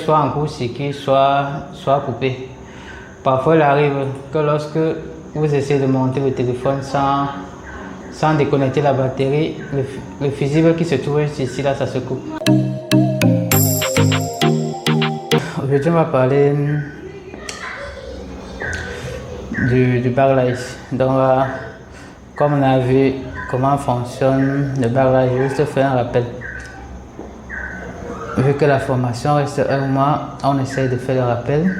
soit en court-circuit, soit coupé. Parfois, il arrive que lorsque vous essayez de monter le téléphone sans déconnecter la batterie, le fusible qui se trouve ici, là, ça se coupe. Aujourd'hui, on va parler du backlight. Donc, comme on a vu comment fonctionne le backlight, je vais juste faire un rappel. Vu que la formation reste un mois, on essaye de faire le rappel.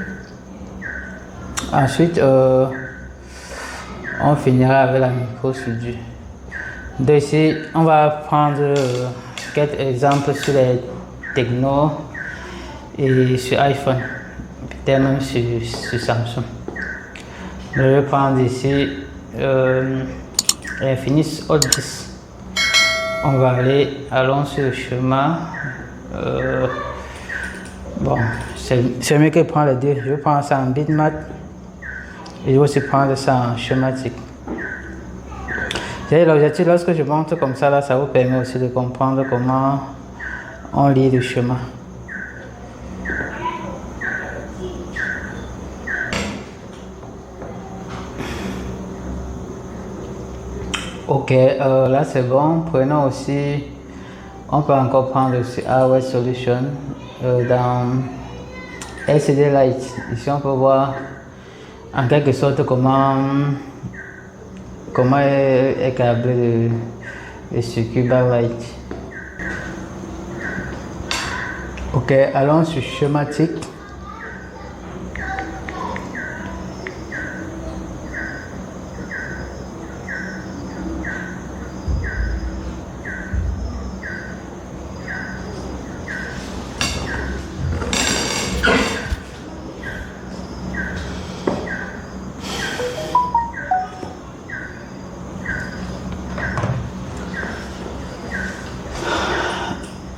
Ensuite, on finira avec la micro-soudure. Donc ici, on va prendre quelques exemples sur les Tecno et sur iPhone, peut-être même sur Samsung. Je vais prendre ici Infinix Hot 10. On va allons sur le chemin. Bon, c'est mieux que prendre les deux. Je vais prendre ça en bitmap et je vais aussi prendre ça en schématique. L'objectif, lorsque je montre comme ça, là, ça vous permet aussi de comprendre comment on lit le schéma. Ok, là c'est bon. Prenons aussi, on peut encore prendre aussi AOS Solution dans LCD Light. Ici on peut voir en quelque sorte comment est câblé le circuit backlight. Ok, allons sur schématique.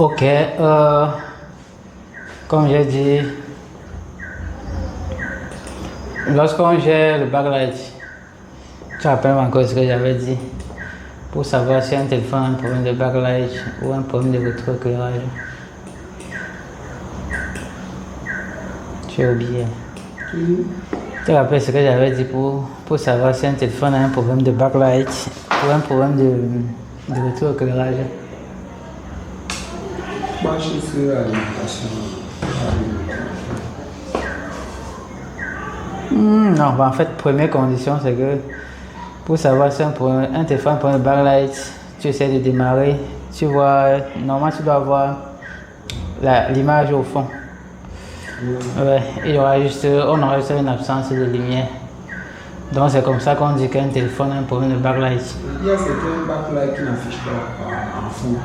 Ok, comme j'ai dit, lorsqu'on gère le backlight, tu rappelles encore ce que j'avais dit pour savoir si un téléphone a un problème de backlight ou un problème de rétroéclairage. Tu as oublié. Tu rappelles ce que j'avais dit pour savoir si un téléphone a un problème de backlight ou un problème de rétroéclairage. Non, en fait, première condition, c'est que pour savoir si un téléphone prend le backlight, tu essaies de démarrer, tu vois, normalement tu dois voir l'image au fond. Ouais, on aura juste une absence de lumière. Donc c'est comme ça qu'on dit qu'un téléphone a un problème de backlight. Il y a certains backlights qui n'affichent pas en fond.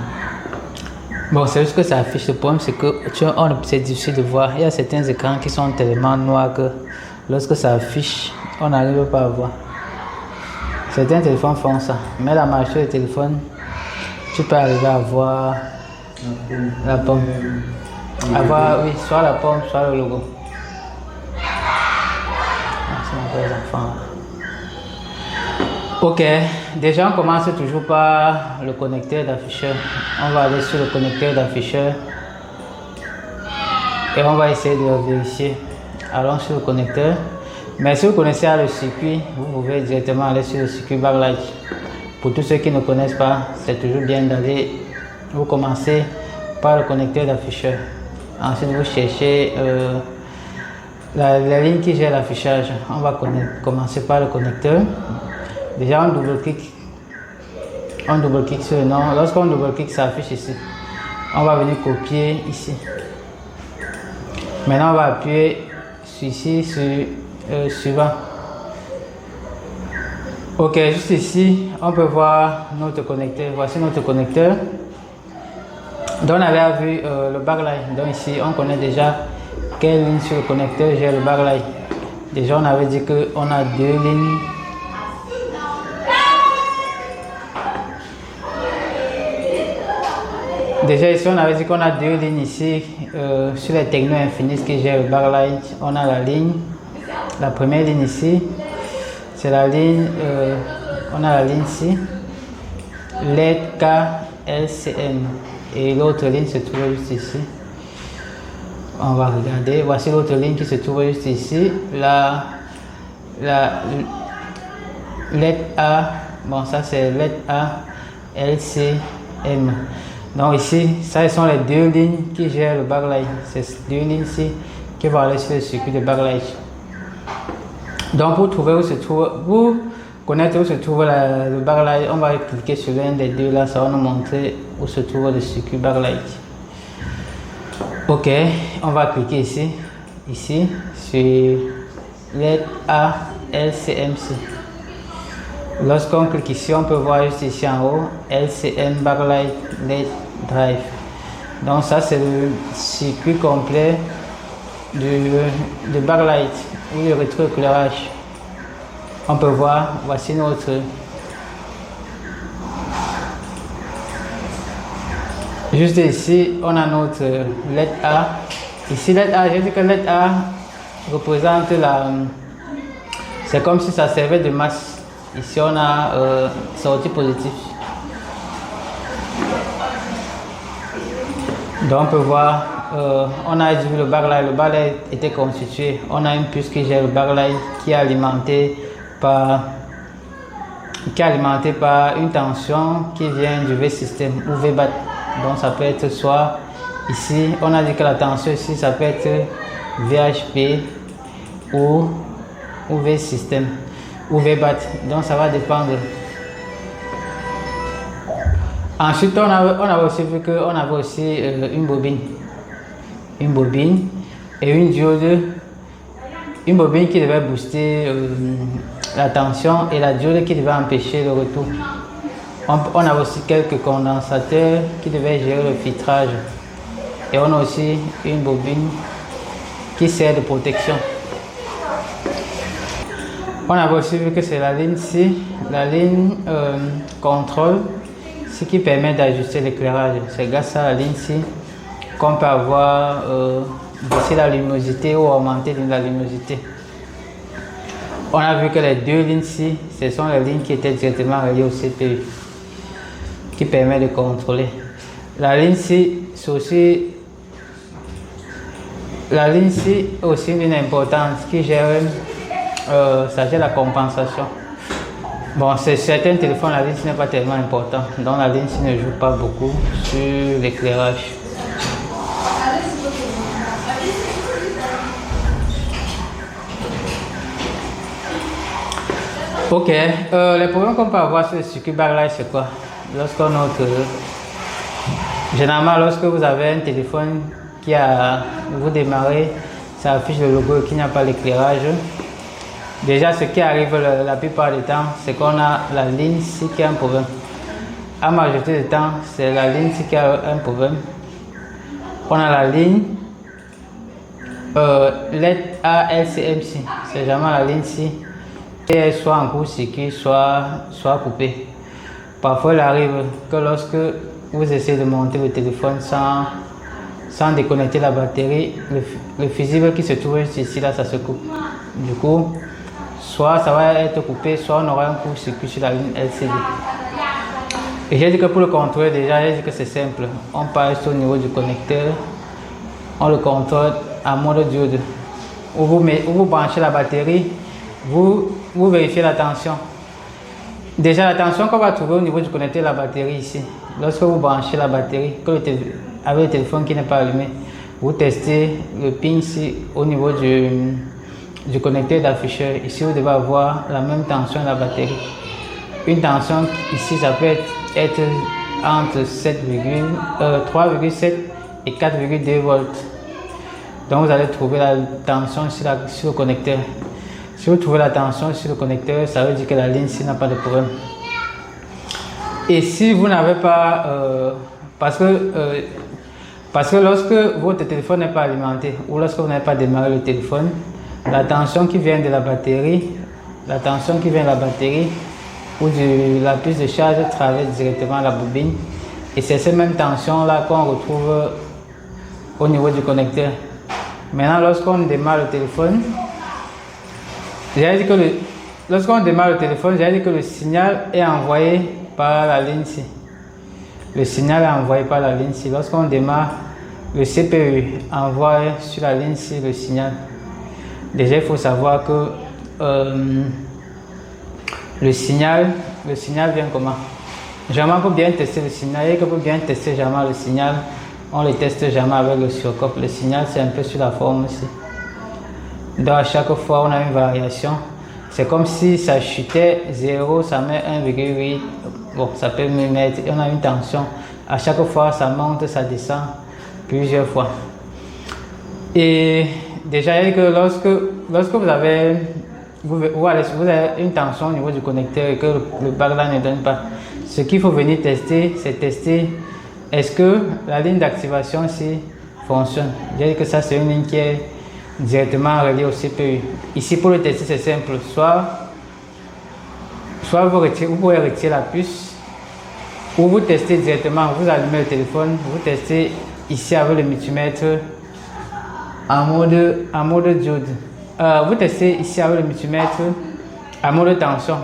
Bon, c'est juste que ça affiche. Le problème, c'est que c'est difficile de voir. Il y a certains écrans qui sont tellement noirs que lorsque ça affiche, on n'arrive pas à voir. Certains téléphones font ça. Mais la majorité des téléphones, tu peux arriver à voir la pomme. Oui, soit la pomme, soit le logo. C'est les enfants. Ok, déjà on commence toujours par le connecteur d'afficheur. On va aller sur le connecteur d'afficheur et on va essayer de le vérifier. Allons sur le connecteur. Mais si vous connaissez le circuit, vous pouvez directement aller sur le circuit backlight. Pour tous ceux qui ne connaissent pas, c'est toujours bien d'aller, vous commencez par le connecteur d'afficheur. Ensuite vous cherchez la ligne qui gère l'affichage. On va commencer par le connecteur. Déjà on double-clique sur le nom. Lorsqu'on double-clique, ça affiche ici. On va venir copier ici. Maintenant on va appuyer sur suivant. Ok, juste ici, on peut voir notre connecteur. Voici notre connecteur. Donc on avait vu le backlight. Donc ici, on connaît déjà quelle ligne sur le connecteur gère le backlight. Déjà on avait dit qu'on a deux lignes. Déjà ici on avait dit qu'on a deux lignes ici sur les Tecno Infinix qui gèrent le backlight. On a la première ligne ici, c'est la ligne, on a la ligne ici, LED, K, LCM, et l'autre ligne se trouve juste ici. On va regarder. Voici l'autre ligne qui se trouve juste ici. La lettre A. Bon, ça c'est lettre A, L, C, M. Donc ici, ça ce sont les deux lignes qui gèrent le backlight. C'est ces deux lignes-ci qui vont aller sur le circuit de backlight. Donc pour trouver où se trouve, pour connaître où se trouve le backlight, on va cliquer sur l'un des deux là, ça va nous montrer où se trouve le circuit backlight. Ok, on va cliquer ici sur lettre A, L, C, M, C. Lorsqu'on clique ici, on peut voir juste ici en haut LCM Backlight LED Drive. Donc ça c'est le circuit complet de backlight ou le rétroéclairage. On peut voir, voici notre juste ici, on a notre LED A. Ici LED A, j'ai dit que LED A représente c'est comme si ça servait de masse. Ici on a sortie positive. Donc on peut voir, on a vu le backlight était constitué. On a une puce qui gère le backlight qui est alimentée par une tension qui vient du V-système ou V-BAT. Donc ça peut être soit ici, on a dit que la tension ici ça peut être VHP ou V-système ou V-BAT, donc ça va dépendre. Ensuite, on avait aussi vu qu'on avait aussi une bobine et une diode, une bobine qui devait booster la tension et la diode qui devait empêcher le retour. On a aussi quelques condensateurs qui devaient gérer le filtrage et on a aussi une bobine qui sert de protection. On a aussi vu que c'est la ligne C, la ligne contrôle, ce qui permet d'ajuster l'éclairage. C'est grâce à la ligne C qu'on peut avoir baissé la luminosité ou augmenter la luminosité. On a vu que les deux lignes C, ce sont les lignes qui étaient directement reliées au CPU, qui permet de contrôler. La ligne C, c'est aussi une ligne importante qui gère ça gère la compensation. Bon, c'est certains téléphones, la ligne n'est pas tellement important, donc la ligne ne joue pas beaucoup sur l'éclairage. Ok, les problèmes qu'on peut avoir sur le circuit backlight, c'est quoi? Généralement, lorsque vous avez un téléphone vous démarrez, ça affiche le logo et qu'il n'y a pas l'éclairage. Déjà, ce qui arrive la plupart du temps, c'est qu'on a la ligne C qui a un problème. À la majorité du temps, c'est la ligne C qui a un problème. On a la ligne LED ALCMC, c'est jamais la ligne C qui est soit en court-circuit, soit coupée. Parfois, il arrive que lorsque vous essayez de monter le téléphone sans déconnecter la batterie, le fusible qui se trouve ici, là, ça se coupe. Du coup, soit ça va être coupé, soit on aura un court-circuit sur la ligne LCD. Et j'ai dit que pour le contrôler déjà, j'ai dit que c'est simple. On passe au niveau du connecteur, on le contrôle en mode diode. Où vous branchez la batterie, vous vérifiez la tension. Déjà la tension qu'on va trouver au niveau du connecteur de la batterie ici. Lorsque vous branchez la batterie, avec le téléphone qui n'est pas allumé, vous testez le pin ici au niveau du connecteur d'afficheur. Ici, vous devez avoir la même tension de la batterie. Une tension ici, ça peut être entre 3,7 et 4,2 volts. Donc, vous allez trouver la tension ici sur le connecteur. Si vous trouvez la tension sur le connecteur, ça veut dire que la ligne ici n'a pas de problème. Et si vous n'avez pas, parce que lorsque votre téléphone n'est pas alimenté ou lorsque vous n'avez pas démarré le téléphone, la tension qui vient de la batterie, ou de la prise de charge traverse directement la bobine et c'est cette même tension là qu'on retrouve au niveau du connecteur. Maintenant, lorsqu'on démarre le téléphone, j'ai dit que le signal est envoyé par la ligne C. Le signal est envoyé par la ligne C. Lorsqu'on démarre, le CPU envoie sur la ligne ci le signal. Déjà, il faut savoir que le signal vient comment? Généralement, pour bien tester le signal, et que pour bien tester généralement le signal, on le teste généralement avec le surcop. Le signal, c'est un peu sur la forme ici. Donc, à chaque fois, on a une variation. C'est comme si ça chutait 0, ça met 1,8. Bon, ça peut me mettre. On a une tension. À chaque fois, ça monte, ça descend plusieurs fois. Et déjà, il y a que lorsque vous avez une tension au niveau du connecteur et que le backlight ne donne pas, ce qu'il faut venir tester, c'est tester est-ce que la ligne d'activation ici fonctionne. Je dis que ça, c'est une ligne qui est directement reliée au CPU. Ici, pour le tester, c'est simple. Soit vous pouvez retirer la puce, ou vous testez directement, vous allumez le téléphone, vous testez ici avec le multimètre en mode diode. Vous testez ici avec le multimètre en mode tension.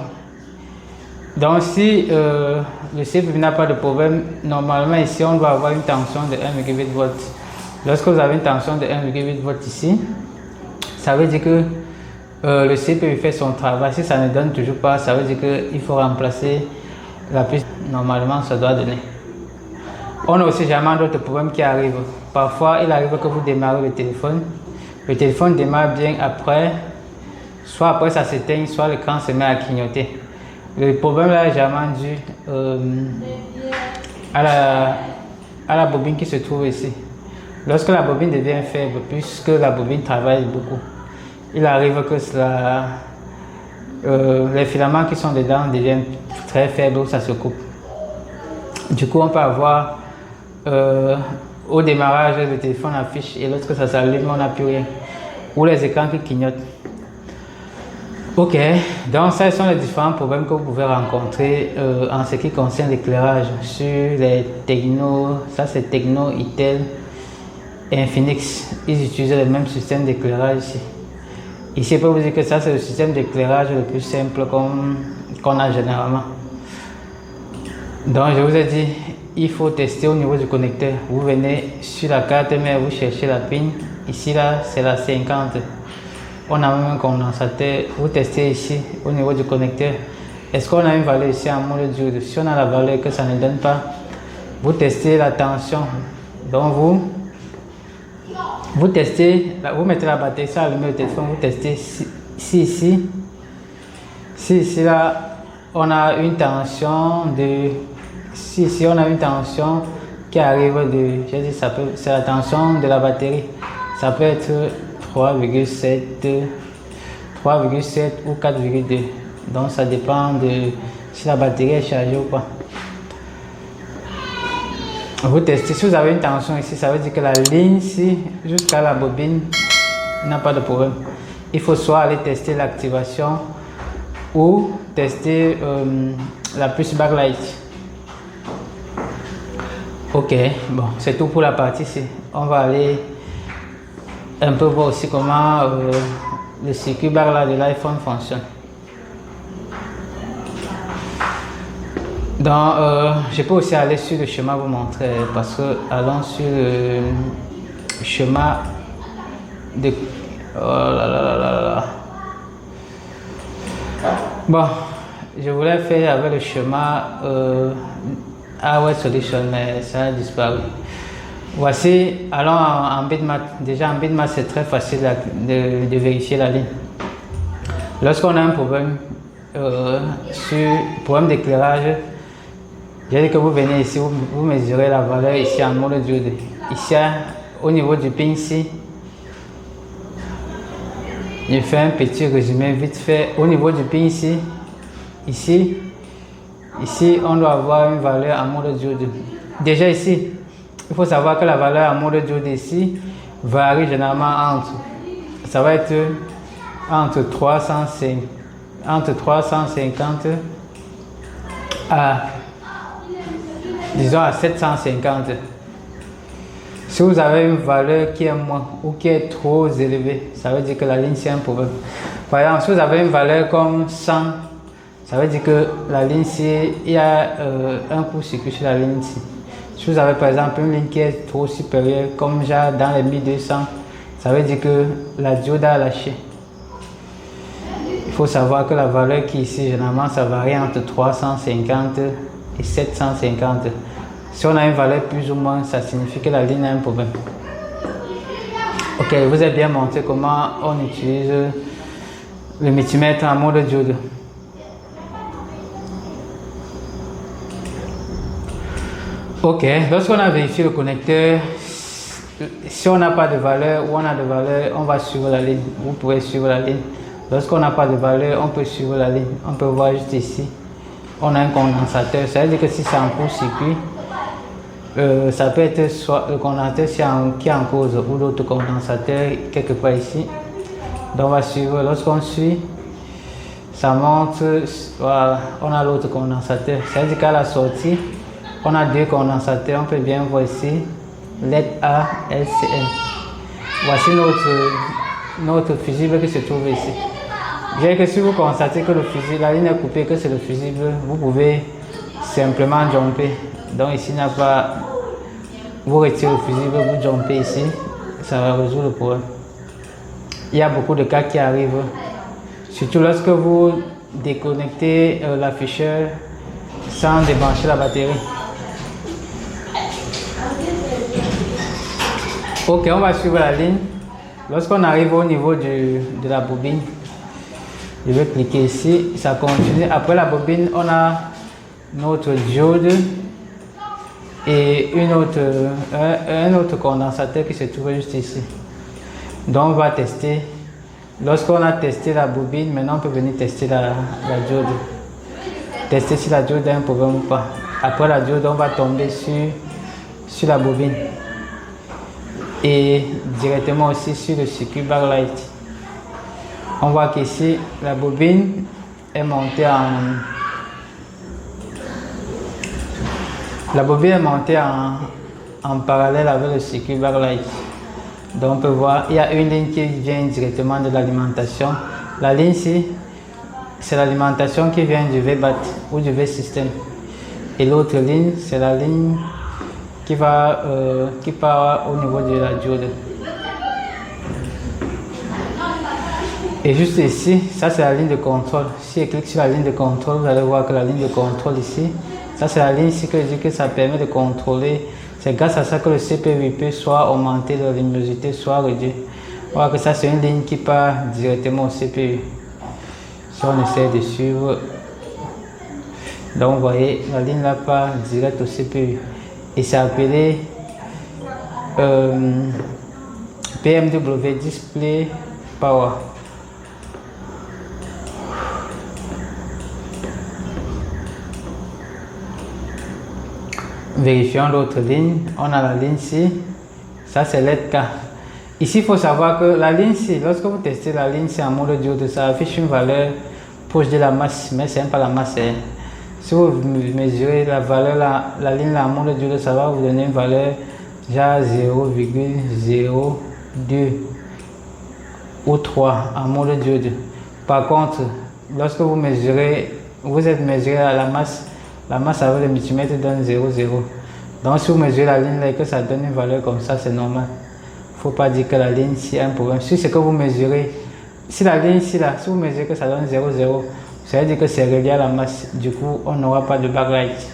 Donc si le CPU n'a pas de problème, normalement ici on doit avoir une tension de 1,8 volts. Lorsque vous avez une tension de 1,8 volts ici, ça veut dire que le CPU fait son travail. Si ça ne donne toujours pas, ça veut dire qu'il faut remplacer la puce. Normalement ça doit donner. On a aussi généralement d'autres problèmes qui arrivent. Parfois il arrive que vous démarrez le téléphone démarre bien, après soit après ça s'éteint, soit l'écran se met à clignoter. Le problème là est généralement dû à la bobine qui se trouve ici. Lorsque la bobine devient faible, puisque la bobine travaille beaucoup, il arrive que les filaments qui sont dedans deviennent très faibles ou ça se coupe. Du coup, on peut avoir au démarrage, le téléphone affiche et lorsque ça s'allume, on n'a plus rien. Ou les écrans qui clignotent. Ok, donc ça, ce sont les différents problèmes que vous pouvez rencontrer en ce qui concerne l'éclairage sur les Techno. Ça, c'est Techno, Itel et Infinix. Ils utilisent le même système d'éclairage ici. Ici, je peux vous dire que ça, c'est le système d'éclairage le plus simple qu'on a généralement. Donc, je vous ai dit, il faut tester au niveau du connecteur. Vous venez sur la carte mère, vous cherchez la pin. Ici, là, c'est la 50. On a même un condensateur. Vous testez ici au niveau du connecteur. Est-ce qu'on a une valeur ici en mode diode? Si on a la valeur que ça ne donne pas, vous testez la tension. Donc, vous testez, vous mettez la batterie, ça allume le téléphone, vous testez ici, là, on a une tension de. Si on a une tension qui arrive de. J'ai dit, c'est la tension de la batterie. Ça peut être 3,7 ou 4,2. Donc ça dépend de si la batterie est chargée ou pas. Vous testez, si vous avez une tension ici, ça veut dire que la ligne ici jusqu'à la bobine n'a pas de problème. Il faut soit aller tester l'activation ou tester la puce backlight. Ok, bon, c'est tout pour la partie ici. On va aller un peu voir aussi comment le circuit backlight de l'iPhone fonctionne. Donc, je peux aussi aller sur le schéma vous montrer parce que allons sur le schéma de. Oh là là là là là. Bon, je voulais faire avec le schéma Hardware Solution, mais ça a disparu. Voici, allons en bitmap. Déjà en bitmap, c'est très facile de vérifier la ligne. Lorsqu'on a un problème problème d'éclairage, j'ai dit que vous venez ici, vous mesurez la valeur ici en mode diode. Ici, au niveau du pin ici, je fais un petit résumé vite fait. Au niveau du pin ici, on doit avoir une valeur en mode diode. Déjà ici, il faut savoir que la valeur en mode diode ici varie généralement ça va être entre 350 à, disons, à 750. Si vous avez une valeur qui est moins ou qui est trop élevée, ça veut dire que la ligne c'est un problème. Par exemple, si vous avez une valeur comme 100, ça veut dire que la ligne ici, il y a un court-circuit sur la ligne ici. Si vous avez par exemple une ligne qui est trop supérieure, comme genre dans les 1200, ça veut dire que la diode a lâché. Il faut savoir que la valeur qui est ici, généralement, ça varie entre 350 et 750. Si on a une valeur plus ou moins, ça signifie que la ligne a un problème. Ok, je vous ai bien montré comment on utilise le multimètre en mode diode. Ok, lorsqu'on a vérifié le connecteur, si on n'a pas de valeur ou on a de valeur, on va suivre la ligne. Vous pouvez suivre la ligne. Lorsqu'on n'a pas de valeur, on peut suivre la ligne. On peut voir juste ici. On a un condensateur. Ça veut dire que si c'est en court-circuit, ça peut être soit le condensateur qui est en cause ou l'autre condensateur quelque part ici. Donc on va suivre. Lorsqu'on suit, ça montre, voilà, on a l'autre condensateur. Ça veut dire qu'à la sortie, on a deux condensateurs. On peut bien voir ici. LED A, LCN. Voici notre fusible qui se trouve ici. Bien que si vous constatez que le fusible, la ligne est coupée, que c'est le fusible, vous pouvez simplement jumper. Donc ici, il n'y a pas. Vous retirez le fusible, vous jumpez ici, ça va résoudre le problème. Il y a beaucoup de cas qui arrivent, surtout lorsque vous déconnectez l'afficheur sans débrancher la batterie. Ok, on va suivre la ligne. Lorsqu'on arrive au niveau de la bobine, je vais cliquer ici, ça continue. Après la bobine, on a notre diode et un autre condensateur qui se trouve juste ici. Donc on va tester. Lorsqu'on a testé la bobine, maintenant on peut venir tester la diode. Tester si la diode a un problème ou pas. Après la diode, on va tomber sur la bobine. Et directement aussi sur le circuit backlight. On voit qu'ici la bobine est montée en parallèle avec le circuit backlight. Donc on peut voir il y a une ligne qui vient directement de l'alimentation. La ligne ici, c'est l'alimentation qui vient du V-BAT ou du V-System. Et l'autre ligne, c'est la ligne qui part au niveau de la diode. Et juste ici, ça c'est la ligne de contrôle. Si je clique sur la ligne de contrôle, vous allez voir que la ligne de contrôle ici, ça c'est la ligne ici que je dis que ça permet de contrôler. C'est grâce à ça que le CPU peut soit augmenter de luminosité, soit réduire. On voit que ça c'est une ligne qui part directement au CPU. Si on essaie de suivre, donc vous voyez, la ligne là part direct au CPU. Et c'est appelé PMW Display Power. Vérifions l'autre ligne. On a la ligne ici. Ça c'est LED K. Ici, il faut savoir que la ligne ici, lorsque vous testez la ligne, c'est en mode diode, ça affiche une valeur proche de la masse, mais c'est pas la masse. Si vous mesurez la valeur, la ligne là, en mode diode, ça va vous donner une valeur genre 0,02 ou 3 en mode diode. Par contre, lorsque vous mesurez, vous êtes mesuré à la masse avec le multimètre donne 0,0. Donc si vous mesurez la ligne là et que ça donne une valeur comme ça, c'est normal. Il ne faut pas dire que la ligne ici a un problème. Si c'est que vous mesurez, si la ligne ici là, si vous mesurez que ça donne 0,0, ça veut dire que c'est relié à la masse. Du coup, on n'aura pas de backlight.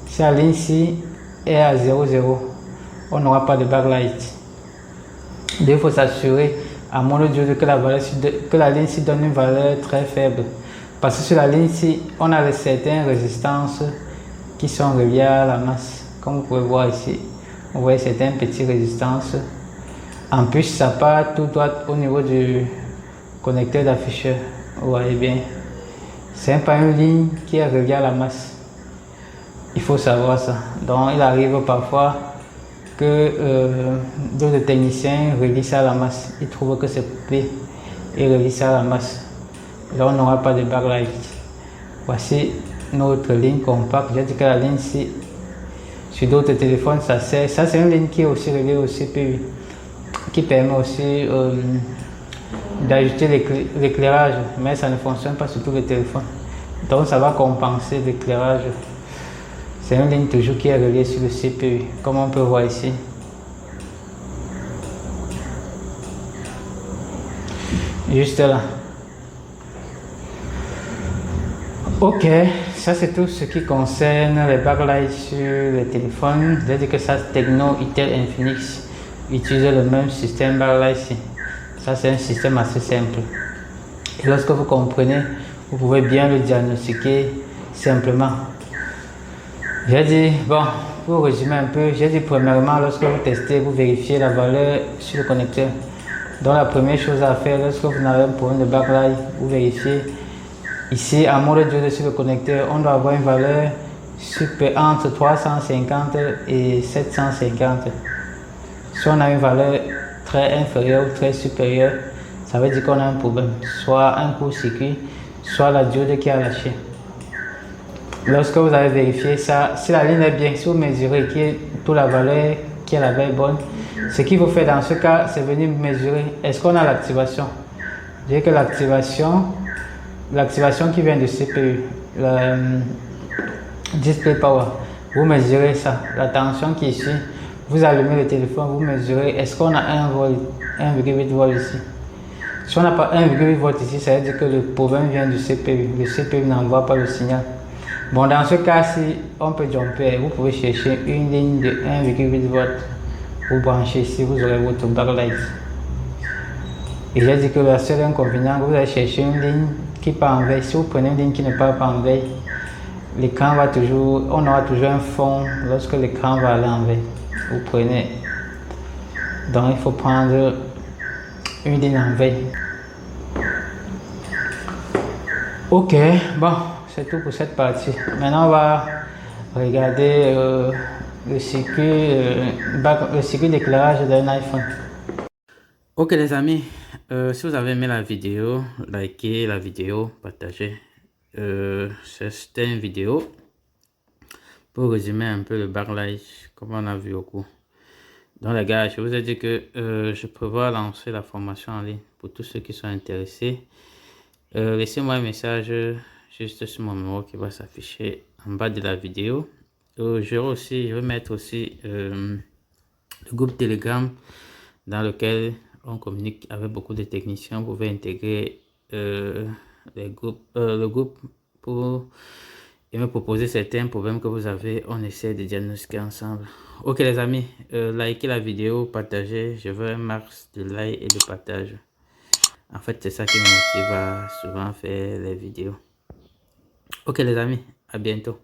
Si la ligne ici est à 0,0, on n'aura pas de backlight. Donc il faut s'assurer à monodiode que la ligne ici donne une valeur très faible. Parce que sur la ligne ici, on a certaines résistances qui sont reliées à la masse. Comme vous pouvez voir ici, vous voyez certaines petites résistances. En plus, ça part tout droit au niveau du connecteur d'afficheur. Vous voyez bien. C'est pas une ligne qui est reliée à la masse. Il faut savoir ça. Donc, il arrive parfois que d'autres techniciens relient ça à la masse. Ils trouvent que c'est coupé et relient ça à la masse. Là, on n'aura pas de backlight. Voici notre ligne compacte. J'ai dit que la ligne ici, sur d'autres téléphones, ça sert. Ça, c'est une ligne qui est aussi reliée au CPU, qui permet aussi d'ajouter l'éclairage, mais ça ne fonctionne pas sur tous les téléphones. Donc, ça va compenser l'éclairage. C'est une ligne toujours qui est reliée sur le CPU, comme on peut voir ici. Juste là. Ok, ça c'est tout ce qui concerne les backlights sur les téléphones. Je vais dire que ça, Tecno, Itel, Infinix utilise le même système backlight ici. Ça c'est un système assez simple. Et lorsque vous comprenez, vous pouvez bien le diagnostiquer simplement. J'ai dit, bon, pour résumer un peu, j'ai dit premièrement, lorsque vous testez, vous vérifiez la valeur sur le connecteur. Donc la première chose à faire, lorsque vous n'avez un problème de backlight, vous vérifiez. Ici, en mode diode sur le connecteur, on doit avoir une valeur entre 350 et 750. Si on a une valeur très inférieure ou très supérieure, ça veut dire qu'on a un problème. Soit un court-circuit, soit la diode qui a lâché. Lorsque vous avez vérifié ça, si la ligne est bien, si vous mesurez que toute la valeur qui est la veille bonne, ce qu'il faut faire dans ce cas, c'est venir mesurer est-ce qu'on a l'activation. Je dis que l'activation qui vient du CPU, le display power, vous mesurez ça, la tension qui est ici, vous allumez le téléphone, vous mesurez est-ce qu'on a 1,8 volts ici. Si on n'a pas 1,8 volts ici, ça veut dire que le problème vient du CPU, le CPU n'envoie pas le signal. Bon, dans ce cas-ci, on peut jumper, vous pouvez chercher une ligne de 1,8 volts, vous branchez ici, vous aurez votre backlight. Et j'ai dit que le seul inconvénient, vous allez chercher une ligne qui part en veille. Si vous prenez une ligne qui ne part pas en veille, l'écran va toujours, on aura toujours un fond lorsque l'écran va aller en veille. Vous prenez, donc il faut prendre une ligne en veille. Ok, bon, c'est tout pour cette partie. Maintenant, on va regarder le circuit d'éclairage d'un iPhone. Ok les amis, si vous avez aimé la vidéo, likez la vidéo, partagez. C'était une vidéo pour résumer un peu le backlight comme on a vu au cours. Donc les gars, je vous ai dit que je prévois lancer la formation en ligne pour tous ceux qui sont intéressés. Laissez-moi un message juste sur mon numéro qui va s'afficher en bas de la vidéo. Je vais mettre aussi le groupe Telegram dans lequel on communique avec beaucoup de techniciens. Vous pouvez intégrer le groupe pour me proposer certains problèmes que vous avez. On essaie de diagnostiquer ensemble. Ok les amis, likez la vidéo, partagez. Je veux un max de like et de partage. En fait, c'est ça qui me motive à souvent faire les vidéos. Ok les amis, à bientôt.